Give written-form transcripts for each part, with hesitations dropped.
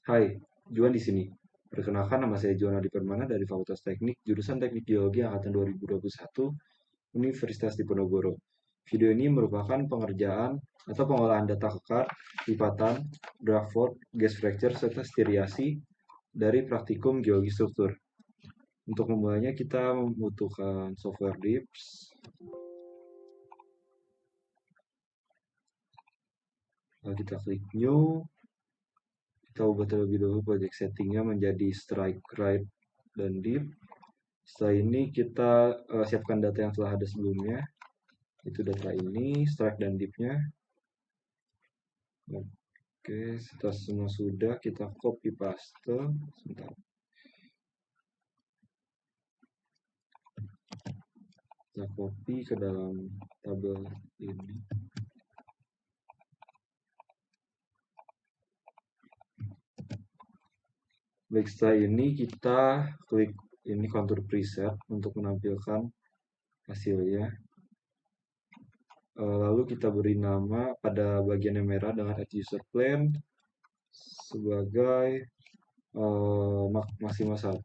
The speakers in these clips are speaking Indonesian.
Hai, Juan di sini. Perkenalkan, nama saya Juan Adi Permana dari Fakultas Teknik, jurusan Teknik Geologi angkatan 2021, Universitas Diponegoro. Video ini merupakan pengerjaan atau pengolahan data kekar, lipatan, draft fault, gas fracture, serta steriasi dari praktikum geologi struktur. Untuk memulainya kita membutuhkan software DIPS. Lalu kita klik New. Kita ubah terlebih dahulu project settingnya menjadi strike right dan deep. Setelah ini kita siapkan data yang telah ada sebelumnya. Itu data ini, strike dan deep-nya. Oke, setelah semua sudah, kita copy paste. Sebentar. Kita copy ke dalam tabel ini. Baik, setelah ini kita klik ini contour preset untuk menampilkan hasilnya. Lalu kita beri nama pada bagian yang merah dengan add user plane sebagai maksimal 1.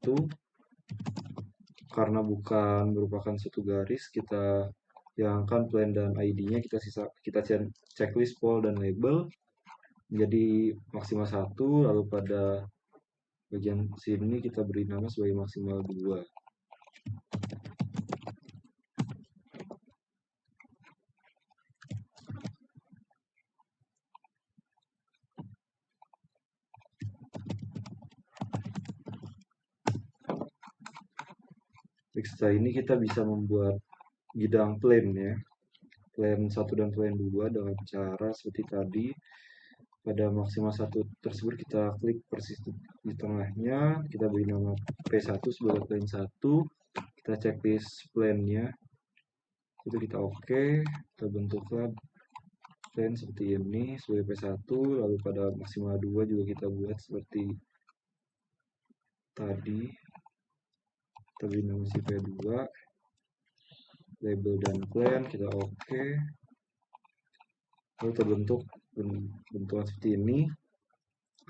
Karena bukan merupakan satu garis, kita hilangkan plan dan ID-nya, kita checklist poll dan label menjadi maksimal 1. Lalu pada bagian sini kita beri nama sebagai maksimal 2. Setelah ini kita bisa membuat bidang plane ya, plan 1 dan plan 2 dengan cara seperti tadi. Pada maksimal 1 tersebut kita klik persis di tengahnya, kita beri nama P1 sebagai plan 1, kita checklist plan-nya, itu kita oke, kita bentukkan plan seperti ini sebagai P1, lalu pada maksimal 2 juga kita buat seperti tadi, kita beri nama si P2, label dan plan, kita oke, lalu terbentuk bentukan seperti ini.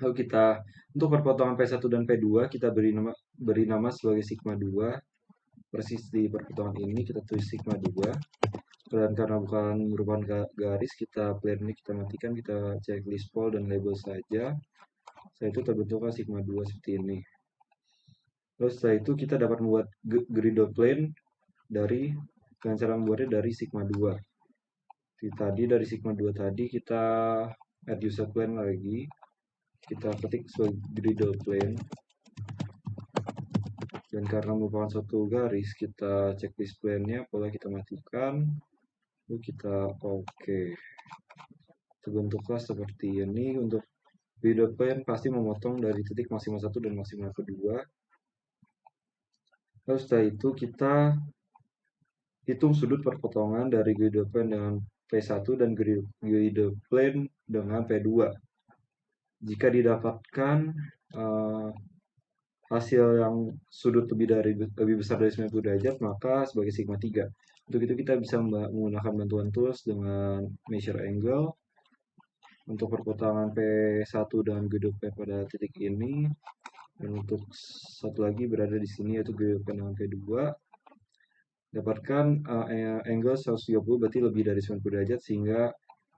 Lalu kita untuk perpotongan P1 dan P2 kita beri nama sebagai sigma 2. Persis di perpotongan ini kita tulis sigma 2. Dan karena bukan merupakan garis, kita plan ini kita matikan, kita checklist poll dan label saja. Setelah itu terbentuklah sigma 2 seperti ini. Lalu setelah itu kita dapat membuat griddle plane dengan cara membuatnya dari sigma 2. Tadi dari sigma 2 tadi kita add user plane lagi, kita ketik sebagai griddle plane, dan karena merupakan suatu garis, kita checklist plane-nya, pola kita matikan, lalu kita oke. Terbentuklah seperti ini. Untuk video plane pasti memotong dari titik maksimal 1 dan maksimal kedua. Lalu setelah itu kita hitung sudut perpotongan dari griddle plane dengan P1 dan griddle plane dengan P2. Jika didapatkan hasil yang sudut lebih besar dari 90 derajat, maka sebagai sigma 3. Untuk itu kita bisa menggunakan bantuan tools dengan measure angle untuk perpotongan P1 dan griddle plane pada titik ini. Dan untuk satu lagi berada di sini yaitu griddle plane dengan P2. Dapatkan angle 130 berarti lebih dari 90 derajat, sehingga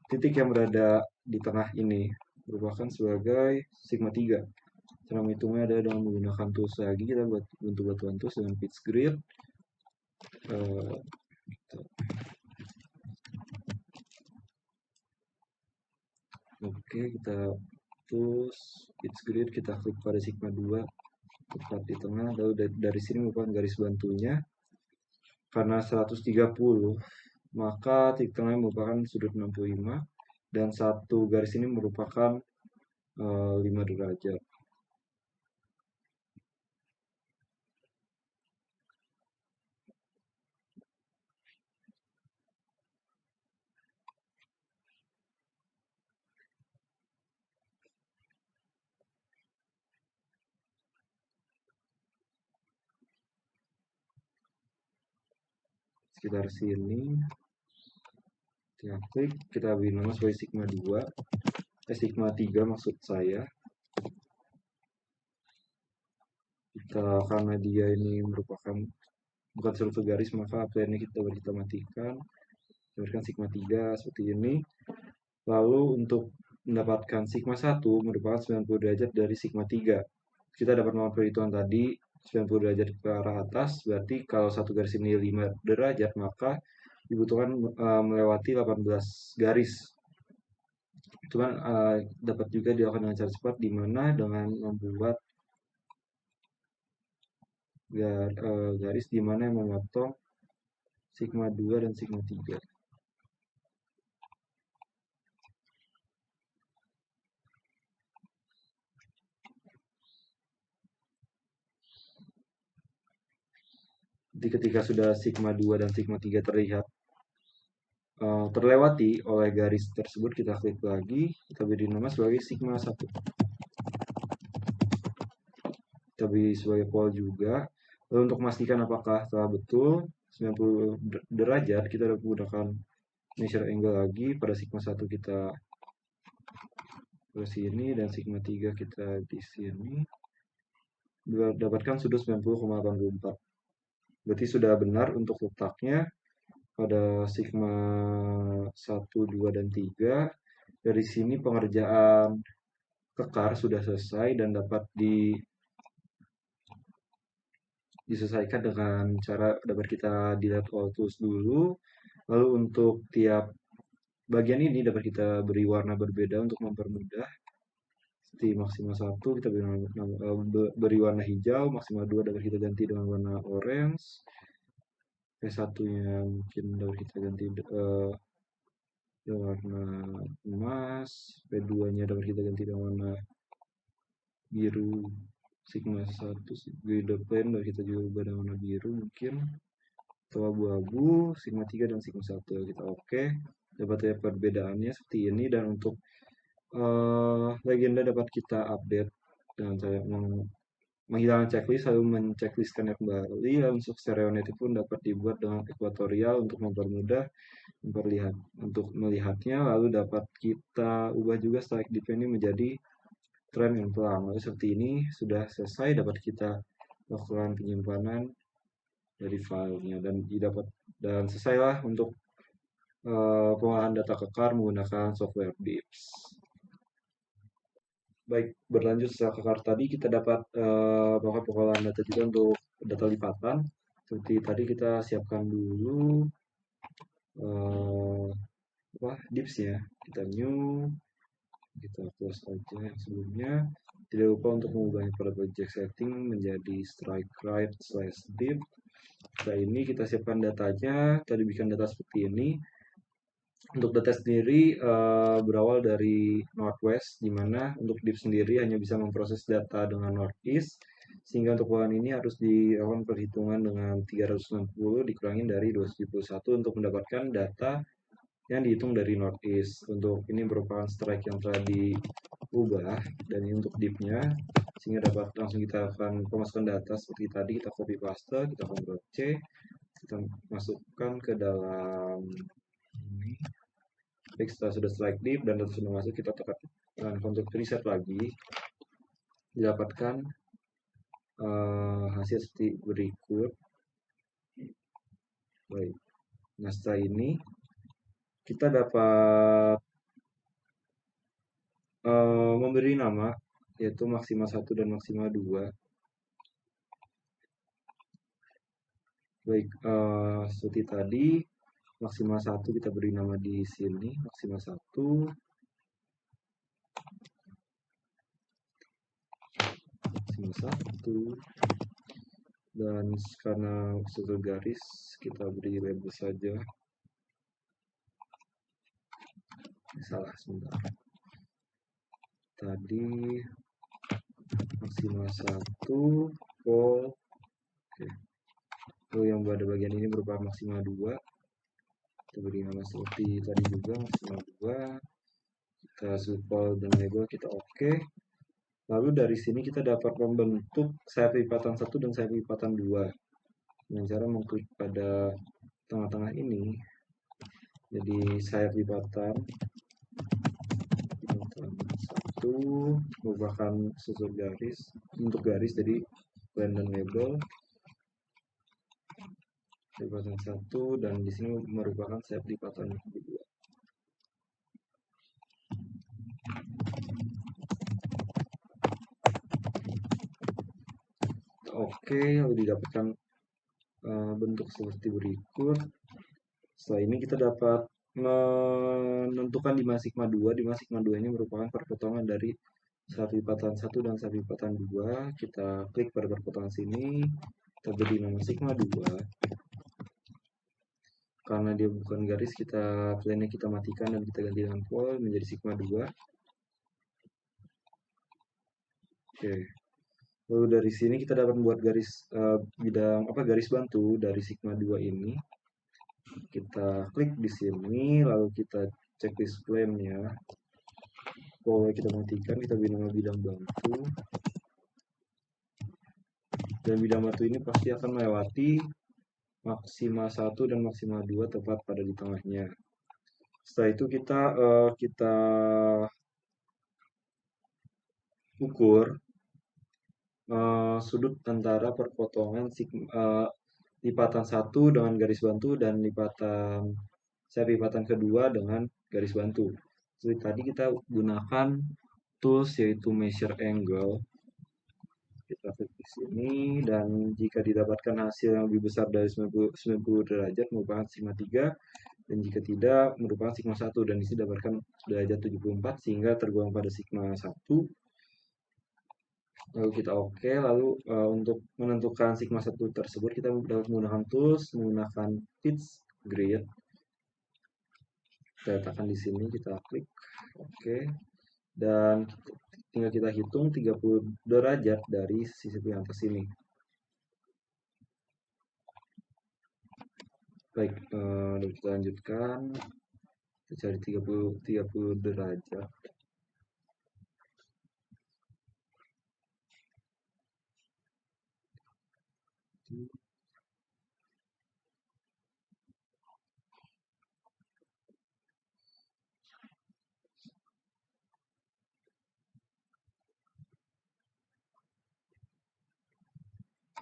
titik yang berada di tengah ini merupakan sebagai sigma 3. Cara menghitungnya adalah dengan menggunakan tools lagi, kita bentuk batuan tools dengan pitch grid. Oke, kita tools pitch grid, kita klik pada sigma 2 tepat di tengah, lalu dari sini merupakan garis bantunya. Karena 130, maka titik tengahnya merupakan sudut 65, dan satu garis ini merupakan 5 derajat. Sekitar sini kita klik, kita beri nama sebagai sigma 2, sigma 3 maksud saya. karena dia ini merupakan bukan struktur garis, maka apply-nya kita matikan. Kita berikan sigma 3 seperti ini. Lalu untuk mendapatkan sigma 1 merupakan 90 derajat dari sigma 3. Kita dapat melakukan perhitungan tadi 90 derajat ke arah atas, berarti kalau satu garis ini 5 derajat, maka dibutuhkan melewati 18 garis. Cuman dapat juga dilakukan dengan cara cepat, di mana dengan membuat garis di mana yang memotong sigma 2 dan sigma 3. Jadi ketika sudah sigma 2 dan sigma 3 terlihat terlewati oleh garis tersebut, kita klik lagi, kita beri nama sebagai sigma 1. Kita beri sebagai pol juga. Lalu untuk memastikan apakah telah betul 90 derajat, kita menggunakan measure angle lagi. Pada sigma 1 kita ke sini dan sigma 3 kita di sini. Dapatkan sudut 90,84. Berarti sudah benar untuk letaknya pada sigma 1, 2, dan 3. Dari sini pengerjaan kekar sudah selesai dan dapat diselesaikan dengan cara dapat kita delete all tools dulu. Lalu untuk tiap bagian ini dapat kita beri warna berbeda untuk mempermudah. Seperti maksimal 1 kita beri warna hijau, maksimal 2 dapat kita ganti dengan warna orange. P1-nya mungkin dapat kita ganti warna emas, P2-nya dapat kita ganti dengan warna biru, sigma 1 grid plane dapat kita juga ubah dengan warna biru mungkin, atau abu-abu, sigma 3 dan sigma 1 kita oke. Dapat lihat perbedaannya seperti ini, dan untuk legenda dapat kita update dengan cara menghilangkan checklist lalu menchecklistkannya kembali. Lalu untuk stereonative pun dapat dibuat dengan ekwatorial untuk mempermudah untuk melihatnya. Lalu dapat kita ubah juga strike div ini menjadi tren yang pelang. Lalu seperti ini sudah selesai, dapat kita lakukan penyimpanan dari filenya dan selesailah untuk pengolahan data kekar menggunakan software DIPS. Baik, berlanjut setelah kekar tadi kita dapat melakukan pengolahan data juga untuk data lipatan. Seperti tadi kita siapkan dulu dips ya, kita new, kita close aja yang sebelumnya. Tidak lupa untuk mengubahnya pada project setting menjadi strike right / div. Setelah ini kita siapkan datanya, tadi bikin data seperti ini. Untuk data sendiri berawal dari northwest, di mana untuk div sendiri hanya bisa memproses data dengan northeast, sehingga untuk pengolahan ini harus dilakukan perhitungan dengan 360 dikurangi dari 271 untuk mendapatkan data yang dihitung dari northeast. Untuk ini merupakan strike yang telah diubah, dan ini untuk div-nya, sehingga dapat langsung kita akan pemasukan data seperti tadi. Kita copy paste, kita Ctrl C, kita masukkan ke dalam ini. Baik, setelah sudah strike div dan data sudah masuk, kita tekan Ctrl reset lagi, didapatkan hasil seperti berikut. Baik, nah setelah ini kita dapat memberi nama, yaitu maksimal 1 dan maksimal 2. Baik, seperti tadi, maksimal 1 kita beri nama di sini, maksimal 1. Maksimal 1. Dan karena struktur garis, kita beri label saja. Salah sebentar. Tadi maksimal 1 pol. Oke. Lalu yang pada bagian ini berupa maksimal 2. Kita beri nama seperti tadi juga, maksimal 2. Kita support dan label, kita oke. Lalu dari sini kita dapat membentuk sayap lipatan 1 dan sayap lipatan 2 dengan cara mengklik pada tengah-tengah ini. Jadi sayap lipatan 1 merupakan struktur garis, bentuk garis, jadi plan dan label lipatan 1, dan di sini merupakan sayap lipatan kedua. Oke, lalu didapatkan bentuk seperti berikut. Setelah ini kita dapat menentukan di sigma 2. Di sigma 2 ini merupakan perpotongan dari sayap lipatan 1 dan sayap lipatan 2. Kita klik pada perpotongan sini, kita beri nama sigma 2. Karena dia bukan garis, plane-nya kita matikan dan kita ganti dengan pol menjadi sigma 2. Oke. Lalu dari sini kita dapat membuat garis garis bantu dari sigma 2 ini. Kita klik di sini, lalu kita cek display-nya. Pol kita matikan, kita beri nama bidang bantu. Dan bidang bantu ini pasti akan melewati maksima 1 dan maksima 2 tepat pada di tengahnya. Setelah itu kita ukur sudut antara perpotongan lipatan 1 dengan garis bantu dan sayap lipatan kedua dengan garis bantu. Jadi tadi kita gunakan tools yaitu measure angle. Kita klik di sini, dan jika didapatkan hasil yang lebih besar dari 90 derajat merupakan sigma 3, dan jika tidak merupakan sigma 1, dan disi dapatkan derajat 74 sehingga tergolong pada sigma 1. Lalu kita oke. Lalu untuk menentukan sigma 1 tersebut kita dapat menggunakan tools, menggunakan pitch grid. Kita letakkan di sini, kita klik oke, dan tinggal kita hitung 30 derajat dari sisi yang atas ini. Baik, dan kita lanjutkan, kita cari 30 derajat.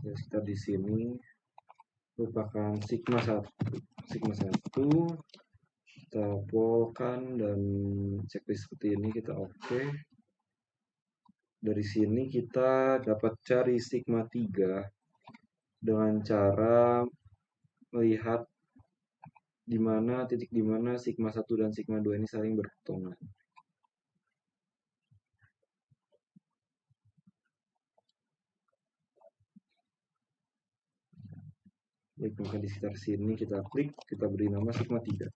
Ya, sekitar di sini merupakan sigma 1. Kita polkan dan checklist seperti ini, kita oke. Dari sini kita dapat cari sigma 3 dengan cara melihat titik di mana sigma 1 dan sigma 2 ini saling berpotongan. Baik, maka di sekitar sini kita klik, kita beri nama sigma 3.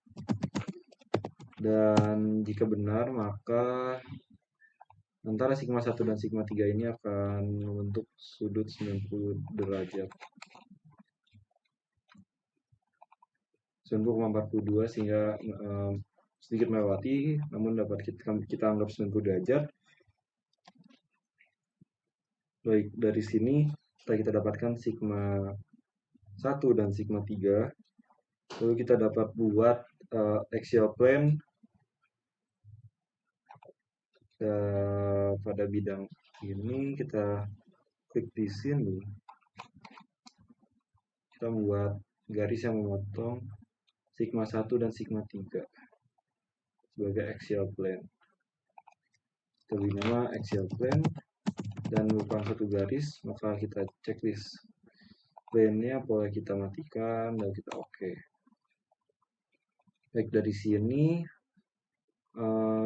Dan jika benar, maka antara sigma 1 dan sigma 3 ini akan membentuk sudut 90 derajat. 90,42, sehingga sedikit melewati, namun dapat kita anggap 90 derajat. Baik, dari sini setelah kita dapatkan sigma 1 dan sigma 3, lalu kita dapat buat axial plane pada bidang ini. Kita klik di sini, kita membuat garis yang memotong sigma 1 dan sigma 3 sebagai axial plane. Kita beri nama axial plane dan merupakan satu garis, maka kita checklist plane-nya, pola kita matikan, dan kita oke. Baik, dari sini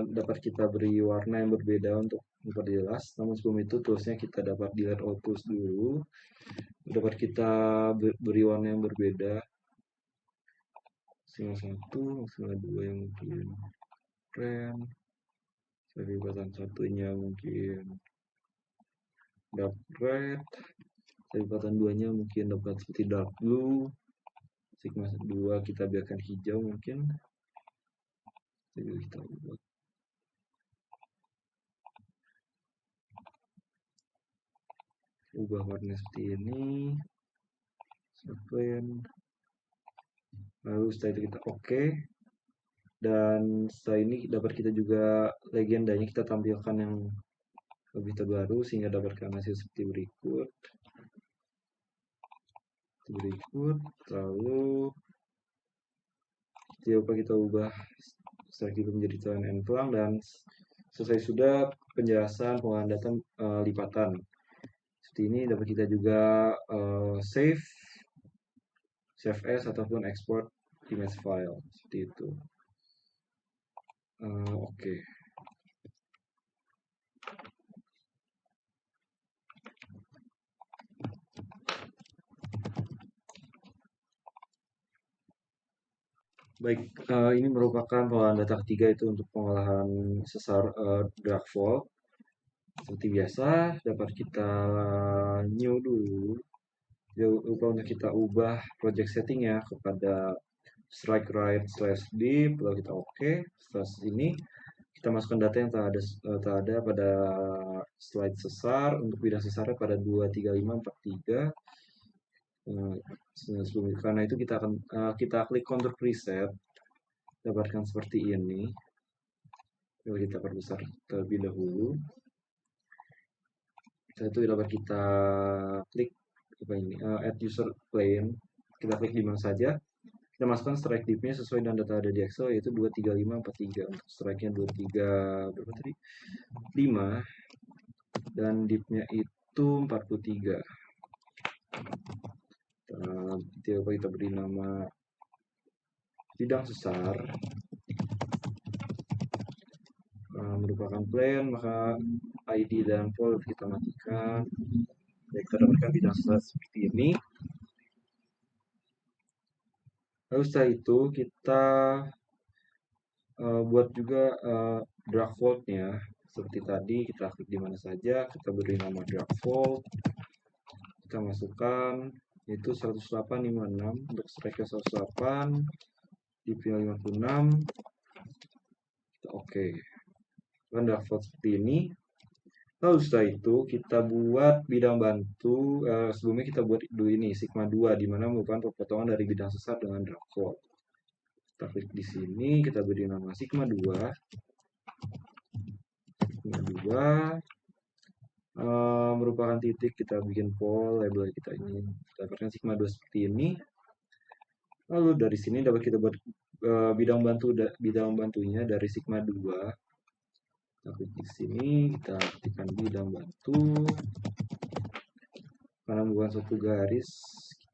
dapat kita beri warna yang berbeda untuk memperjelas. Namun sebelum itu toolsnya kita dapat delete all tools dulu. Dapat kita beri warna yang berbeda. Sigma 1, sigma 2 yang mungkin red, lipatan satunya mungkin dark red, lipatan 2-nya mungkin dapat seperti dark blue. Sigma 2 kita biarkan hijau mungkin. Jadi kita ubah warna seperti ini. Lalu setelah itu kita oke. Dan setelah ini dapat kita juga legendanya kita tampilkan yang lebih terbaru sehingga dapatkan hasil seperti berikut. berikut, lalu coba kita ubah strike itu menjadi celana emplang, dan selesai sudah penjelasan pengolahan data lipatan. Seperti ini dapat kita juga save as ataupun export image file seperti itu. Oke. Baik, ini merupakan pengolahan data ketiga itu untuk pengolahan sesar Dragvolt. Seperti biasa, dapat kita new dulu. Lupa untuk kita ubah project settingnya kepada strike right / deep, lalu kita oke. Setelah ini kita masukkan data yang telah ada pada slide sesar. Untuk bidang sesarnya pada 23543. Karena itu kita akan kita klik contour preset, dapatkan seperti ini. Lalu kita perbesar terlebih dahulu. Setelah itu dapat kita klik apa ini, add user plane. Kita klik di mana saja. Kita masukkan strike deep-nya sesuai dengan data ada di Excel, yaitu 23543. Untuk strike-nya 23 berapa tadi? 5, dan deep-nya itu 43. Kita beri nama bidang sesar, merupakan plane, maka ID dan vol kita matikan. Baik, kita dapatkan bidang sesar seperti ini. Lalu setelah itu kita buat juga Dragvolt-nya. Seperti tadi, kita klik di mana saja, kita beri nama Dragvolt, kita masukkan itu 10856 untuk strike 108, deep-nya 56. Kita oke. Dan Dragvolt seperti ini. Lalu setelah itu kita buat bidang bantu. Sebelumnya kita buat dulu ini sigma 2, di mana merupakan perpotongan dari bidang sesar dengan Dragvolt. Kita klik di sini, kita beri nama sigma 2. Sigma 2 merupakan titik, kita bikin pol, label kita ini dapatkan sigma 2 seperti ini. Lalu dari sini dapat kita buat bidang bantunya dari sigma 2. Kita klik di sini, kita ketikkan bidang bantu. Karena bukan satu garis,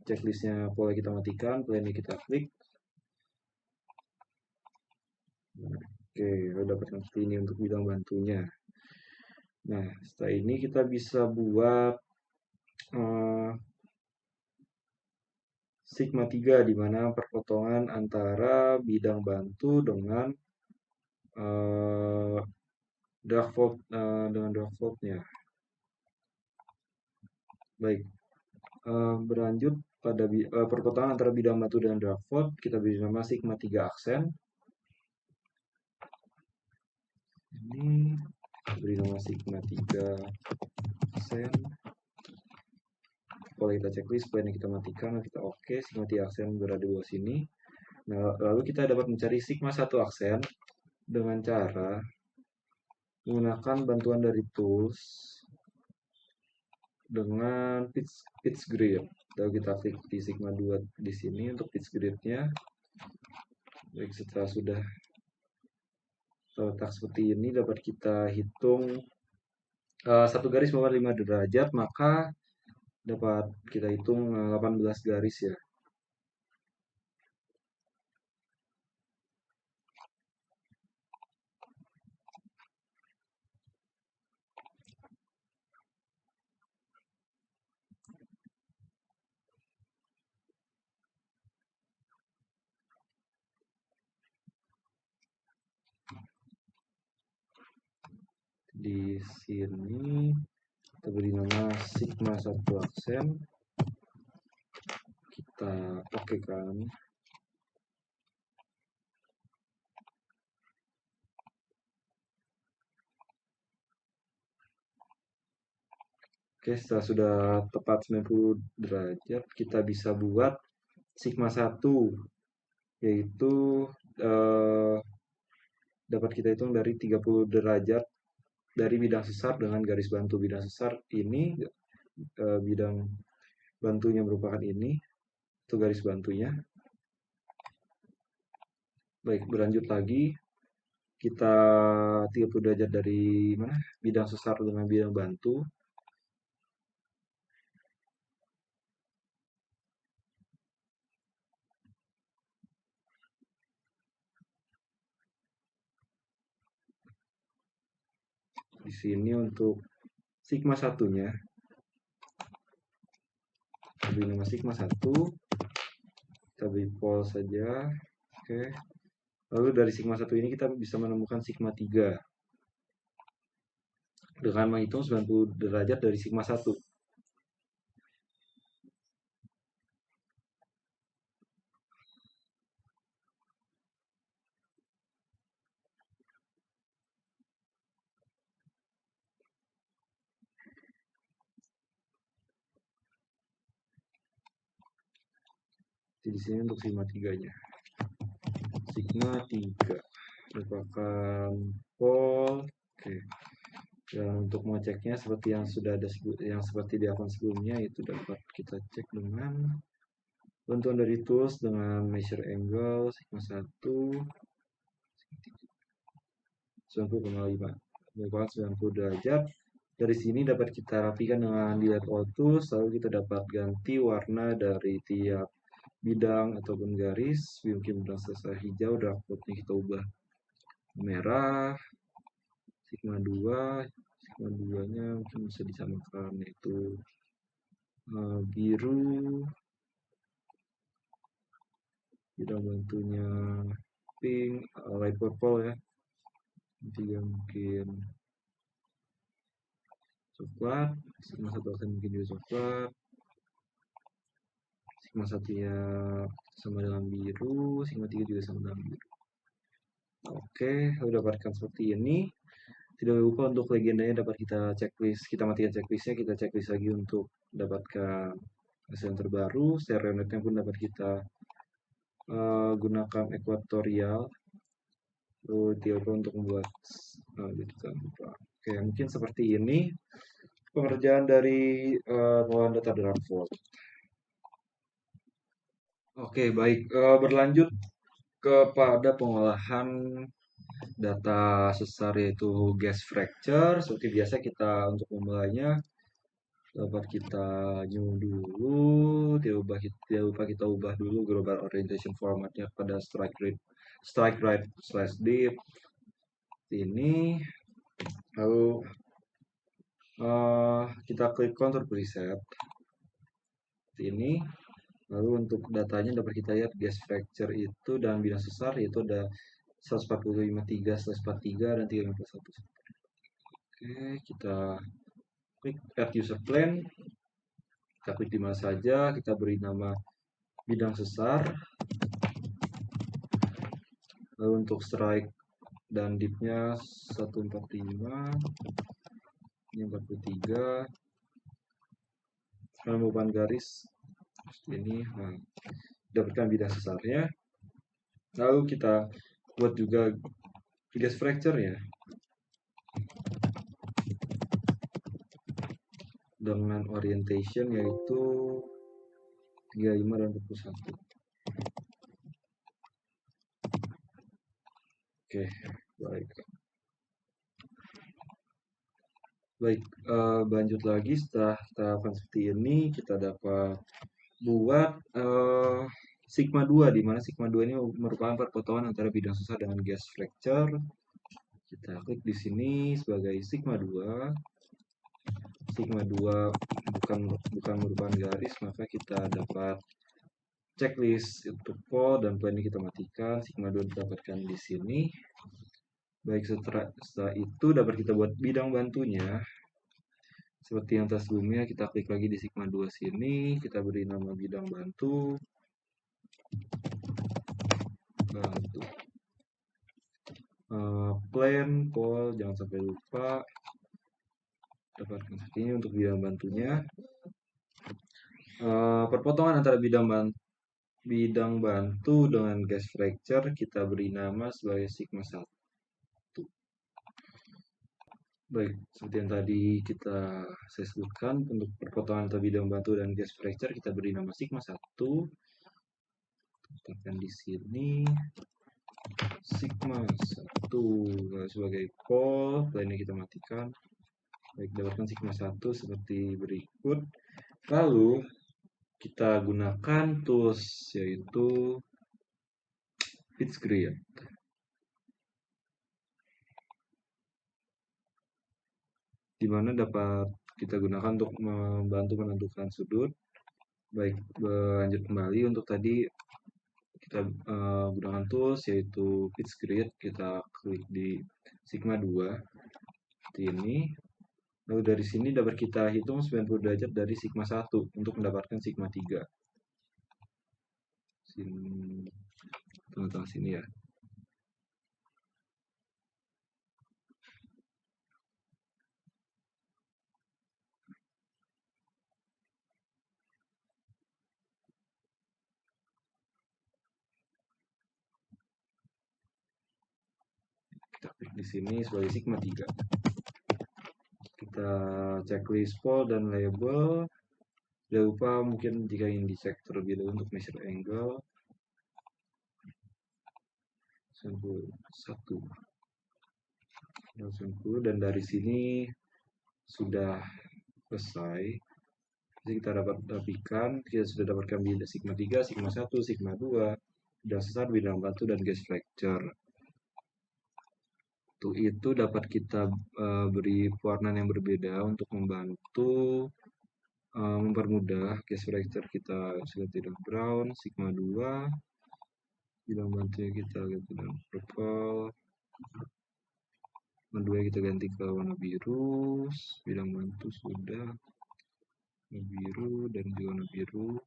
checklistnya boleh kita matikan, plane kita klik. Oke, kita dapatkan seperti ini untuk bidang bantunya. Nah, setelah ini kita bisa buat sigma 3, di mana perpotongan antara bidang bantu dengan Dragvolt-nya. Baik, berlanjut pada perpotongan antara bidang bantu dan Dragvolt, kita beri nama sigma 3 aksen. Ini beri nama sigma 3 aksen. Kalau kita checklist, plane kita matikan, kita oke, sigma 3 aksen berada di bawah sini. Nah, lalu kita dapat mencari sigma 1 aksen dengan cara menggunakan bantuan dari tools dengan pitch grid. Lalu kita klik di sigma 2 di sini untuk pitch grid-nya. Baik, setelah sudah terletak seperti ini, dapat kita hitung satu garis bawah 5 derajat, maka dapat kita hitung 18 garis ya. Di sini kita beri nama sigma 1 aksen. Kita oke kan. Oke, setelah sudah tepat 90 derajat, kita bisa buat sigma 1, yaitu dapat kita hitung dari 30 derajat dari bidang sesar dengan garis bantu. Bidang sesar ini, bidang bantunya merupakan ini. itu garis bantunya. Baik, berlanjut lagi. Kita 30 derajat dari mana? Bidang sesar dengan bidang bantu. Di sini untuk sigma satunya, kita beri nama sigma 1, kita beri pol saja. Oke. Lalu dari sigma 1 ini kita bisa menemukan sigma 3 dengan menghitung 90 derajat dari sigma 1. Di sini untuk sigma 3-nya. Sigma 3 merupakan pol. Oke. Dan untuk mengeceknya seperti yang sudah ada yang seperti di akun sebelumnya, itu dapat kita cek dengan bantuan dari tools dengan measure angle sigma 1 90,5 merupakan 90 derajat. Dari sini dapat kita rapikan dengan delete all tools, lalu kita dapat ganti warna dari tiap bidang ataupun garis. Mungkin bidang sesar hijau, dark mode-nya kita ubah merah, sigma 2-nya mungkin bisa disamakan, yaitu biru, bidang bantunya pink, light purple ya, tiga mungkin coklat, sigma 1 akan mungkin juga coklat, sigma 1 ya sama dengan biru, sigma 3 juga sama dengan biru. Oke, udah dapatkan seperti ini. Tidak lupa untuk legendanya dapat kita checklist, kita matikan checklistnya, kita checklist lagi untuk dapatkan hasil yang terbaru. Stereo netnya pun dapat kita gunakan ekuatorial. Tidak lupa untuk membuat gitu tanpa. Oke, mungkin seperti ini pengerjaan dari pengolahan data Drakvolt. Oke, baik. Berlanjut kepada pengolahan data sesar yaitu gas fracture. Seperti biasa kita untuk memulainya dapat kita new dulu, tidak lupa kita ubah dulu global orientation formatnya pada strike right slash deep ini. Lalu kita klik control preset ini. Lalu untuk datanya dapat kita lihat gas fracture itu dan bidang sesar yaitu ada 145.3/43 dan 351. Oke, kita klik add user plane, kita klik di mana saja, kita beri nama bidang sesar. Lalu untuk strike dan deepnya 145, ini 43, penemuan garis ini, dapatkan bidang sesarnya. Lalu kita buat juga gas fracture ya dengan orientation yaitu 35 dan 41. Oke, baik. Baik, lanjut lagi setelah kita lakukan seperti ini, kita dapat buat sigma 2, di mana sigma 2 ini merupakan perpotongan antara bidang sesar dengan gas fracture. Kita klik di sini sebagai sigma 2. Sigma 2 bukan merupakan garis, maka kita dapat checklist untuk pol dan plan ini kita matikan. Sigma 2 didapatkan di sini. Baik, setelah itu dapat kita buat bidang bantunya. Seperti yang tadi sebelumnya, kita klik lagi di sigma 2 sini, kita beri nama bidang bantu. Plan, pol, jangan sampai lupa. Dapatkan seperti ini untuk bidang bantunya. Perpotongan antara bidang bantu dengan gas fracture kita beri nama sebagai sigma 1. Baik, seperti yang tadi saya sebutkan, untuk perpotongan antara bidang bantu dan gas fracture kita beri nama sigma 1. Letakkan di sini sigma 1 sebagai call, lainnya kita matikan. Baik, dapatkan sigma 1 seperti berikut. Lalu kita gunakan tools yaitu FitScreen. Di mana dapat kita gunakan untuk membantu menentukan sudut. Baik, lanjut kembali untuk tadi kita gunakan tools yaitu FitScreen. Kita klik di sigma 2 seperti ini. Lalu dari sini dapat kita hitung 90 derajat dari sigma 1 untuk mendapatkan sigma 3. Sini, tengah-tengah sini ya. Kita klik di sini sebagai sigma 3. Kita checklist pole dan label. Jangan lupa mungkin jika ingin dicek terlebih dahulu untuk measure angle 91 dan dari sini sudah selesai. Jadi kita dapat rapikan, kita sudah dapatkan bidang sigma 3, sigma 1, sigma 2, bidang sesar, bidang batu, dan gas fracture. Untuk itu dapat kita beri pewarnaan yang berbeda untuk membantu mempermudah gas fracture kita sudah tidak brown, sigma 2, bidang bantunya kita ganti dengan purple, warna 2 kita ganti ke warna biru, bidang bantu sudah warna biru dan juga warna biru.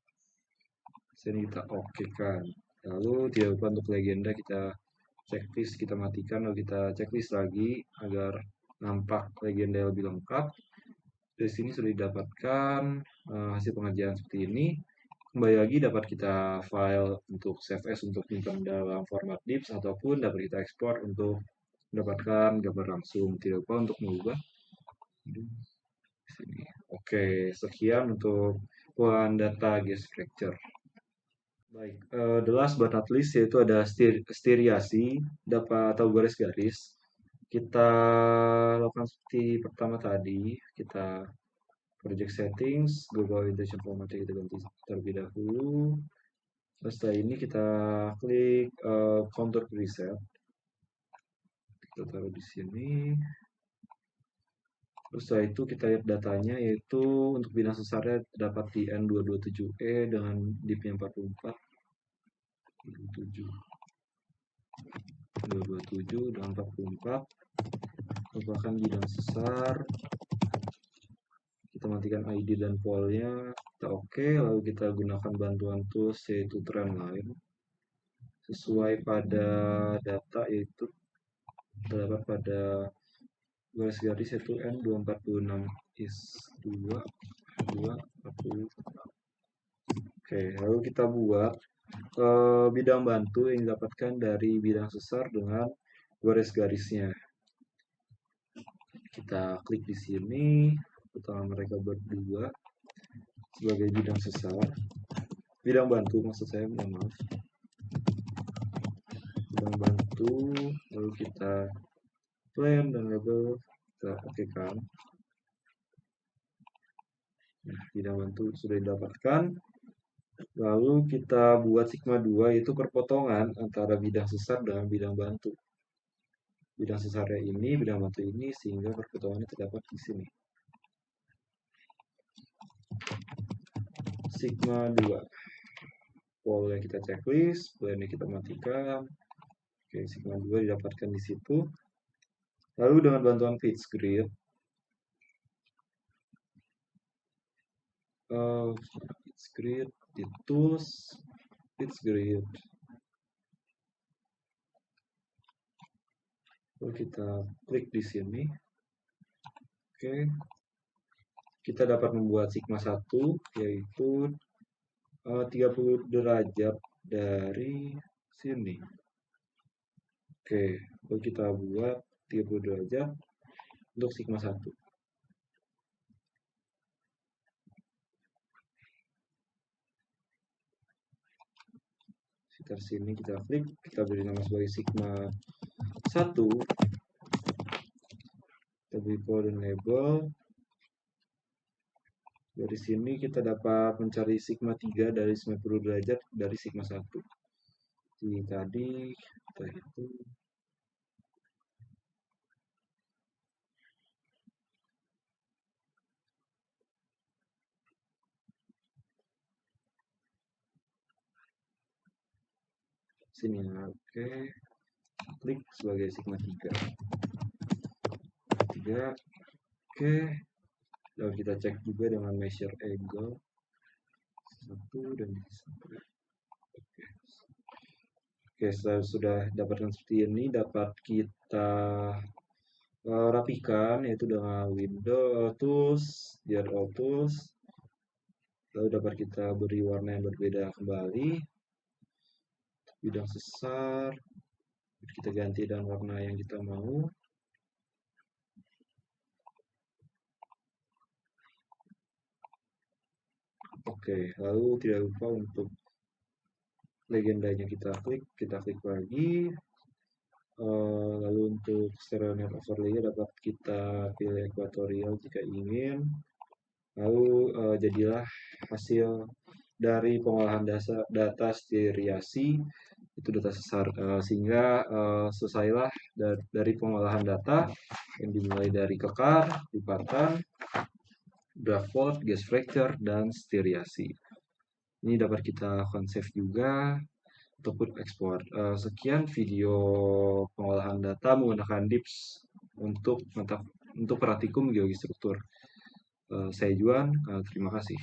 Sini kita oke kan. Lalu tidak lupa untuk legenda kita checklist, kita matikan lalu kita checklist lagi agar nampak legenda yang lebih lengkap. Dari sini sudah didapatkan hasil pengerjaan seperti ini. Kembali lagi dapat kita file untuk save as untuk simpan dalam format DIPS ataupun dapat kita ekspor untuk mendapatkan gambar langsung. Tidak lupa untuk mengubah. Oke, sekian untuk pengolahan data gas fracture. Baik, the last but not least yaitu ada steriasi, dapat atau garis-garis. Kita lakukan seperti pertama tadi, kita project settings, global orientation formatnya kita ganti terlebih dahulu. Terus setelah ini kita klik contour preset. Kita taruh di sini. Terus setelah itu kita lihat datanya yaitu untuk bidang sesarnya dapat di N227E dengan dip-nya 44. 227 dan 44 merupakan bidang sesar. Kita matikan ID dan polnya, kita oke, lalu kita gunakan bantuan tools yaitu trendline sesuai pada data yaitu terdapat pada garis-garis yaitu N246 is 2 40. Oke, lalu kita buat bidang bantu yang didapatkan dari bidang sesar dengan garis-garisnya. Kita klik di sini, pertama mereka berdua sebagai bidang sesar, bidang bantu maksud saya, maaf, bidang bantu, lalu kita plan dan label kita oke kan. Nah, bidang bantu sudah didapatkan. Lalu kita buat sigma 2 yaitu perpotongan antara bidang sesar dengan bidang bantu. Bidang sesarnya ini, bidang bantu ini, sehingga perpotongannya terdapat di sini. Sigma 2. Polnya kita checklist, polnya kita matikan. Oke, sigma 2 didapatkan di situ. Lalu dengan bantuan FitScreen, di tools, FitScreen. Lalu kita klik di sini. Oke. Kita dapat membuat sigma 1 yaitu 30 derajat dari sini. Oke, lalu kita buat 30 derajat untuk sigma 1. versi ini kita klik, kita beri nama sebagai sigma 1, kita beri kode dan label. Dari sini kita dapat mencari sigma 3 dari 90 derajat dari sigma 1. Jadi tadi kita hitung. Sini ya, oke. Klik sebagai sigma 3. Oke. Lalu kita cek juga dengan measure angle 1 dan 1. Oke, sudah dapatkan seperti ini, dapat kita rapikan yaitu dengan window tools, gear tools. Lalu dapat kita beri warna yang berbeda kembali. Bidang sesar kita ganti dengan warna yang kita mau. Oke, lalu tidak lupa untuk legendanya kita klik lagi. Lalu untuk stereonet overlay dapat kita pilih equatorial jika ingin. Lalu jadilah hasil dari pengolahan data stereasi itu data sesar, sehingga selesailah dari pengolahan data yang dimulai dari kekar, lipatan, graph plot, gas fracture, dan stereasi. Ini dapat kita lakukan save juga ataupun ekspor. Sekian video pengolahan data menggunakan DIPS untuk praktikum geologi struktur. Saya Juan, terima kasih.